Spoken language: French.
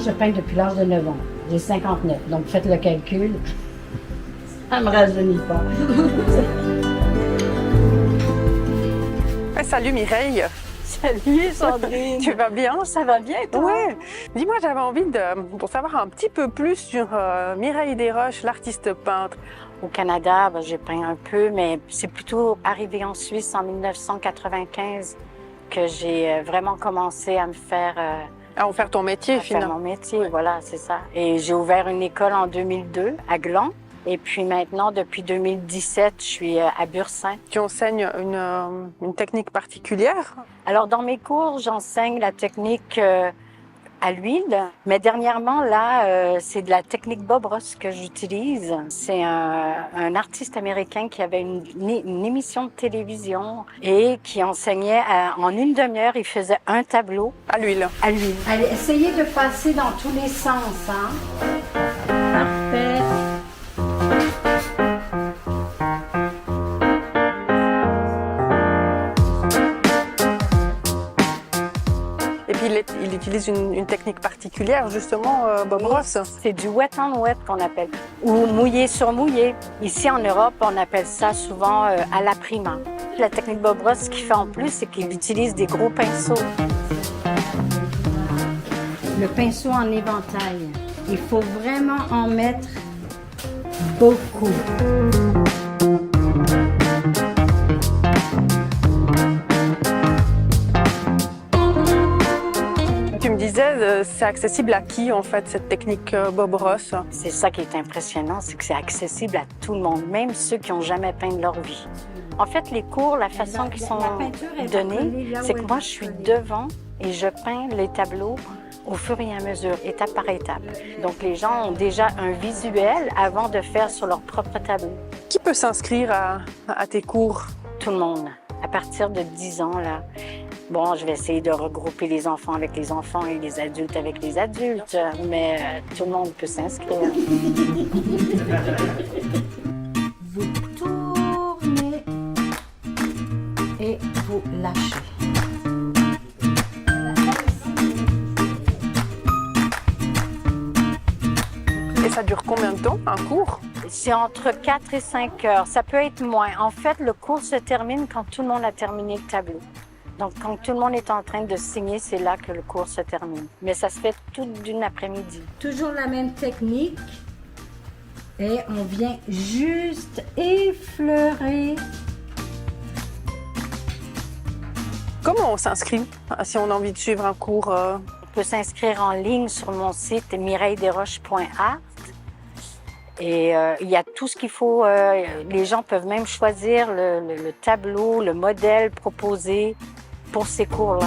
je peins depuis l'âge de 9 ans. J'ai 59, donc faites le calcul. Ça ne me rajeunit pas. Salut Mireille. Salut Sandrine. Tu vas bien? Ça va bien, toi? Oui. Dis-moi, j'avais envie de savoir un petit peu plus sur Mireille Desroches, l'artiste peintre. Au Canada, j'ai peint un peu, mais c'est plutôt arrivé en Suisse en 1995 que j'ai vraiment commencé à me faire... À en faire ton métier, finalement. Faire mon métier, voilà, c'est ça. Et j'ai ouvert une école en 2002 à Gland. Et puis maintenant, depuis 2017, je suis à Bursin. Tu enseignes une technique particulière? Alors, dans mes cours, j'enseigne la technique à l'huile. Mais dernièrement, là, c'est de la technique Bob Ross que j'utilise. C'est un artiste américain qui avait une émission de télévision et qui enseignait en une demi-heure. Il faisait un tableau. À l'huile. À l'huile. Allez, essayez de passer dans tous les sens, hein? Parfait. Et puis il utilise une technique particulière, justement, Bob Ross. C'est du wet on wet qu'on appelle, ou mouillé sur mouillé. Ici en Europe, on appelle ça souvent à la prima. La technique Bob Ross, ce qu'il fait en plus, c'est qu'il utilise des gros pinceaux. Le pinceau en éventail. Il faut vraiment en mettre beaucoup. Tu me disais, c'est accessible à qui, en fait, cette technique Bob Ross? C'est ça qui est impressionnant, c'est que c'est accessible à tout le monde, même ceux qui n'ont jamais peint de leur vie. En fait, les cours, la façon qu'ils sont donnés, c'est que moi, je suis devant et je peins les tableaux au fur et à mesure, étape par étape. Donc, les gens ont déjà un visuel avant de faire sur leur propre tableau. Qui peut s'inscrire à tes cours? Tout le monde, à partir de 10 ans, là. Bon, je vais essayer de regrouper les enfants avec les enfants et les adultes avec les adultes, mais tout le monde peut s'inscrire. Vous tournez et vous lâchez. Et ça dure combien de temps, un cours? C'est entre 4 et 5 heures. Ça peut être moins. En fait, le cours se termine quand tout le monde a terminé le tableau. Donc, quand tout le monde est en train de signer, c'est là que le cours se termine. Mais ça se fait toute d'une après-midi. Toujours la même technique. Et on vient juste effleurer. Comment on s'inscrit si on a envie de suivre un cours? On peut s'inscrire en ligne sur mon site mireilledesroches.art. Et il y a tout ce qu'il faut. Les gens peuvent même choisir le tableau, le modèle proposé pour ces cours-là.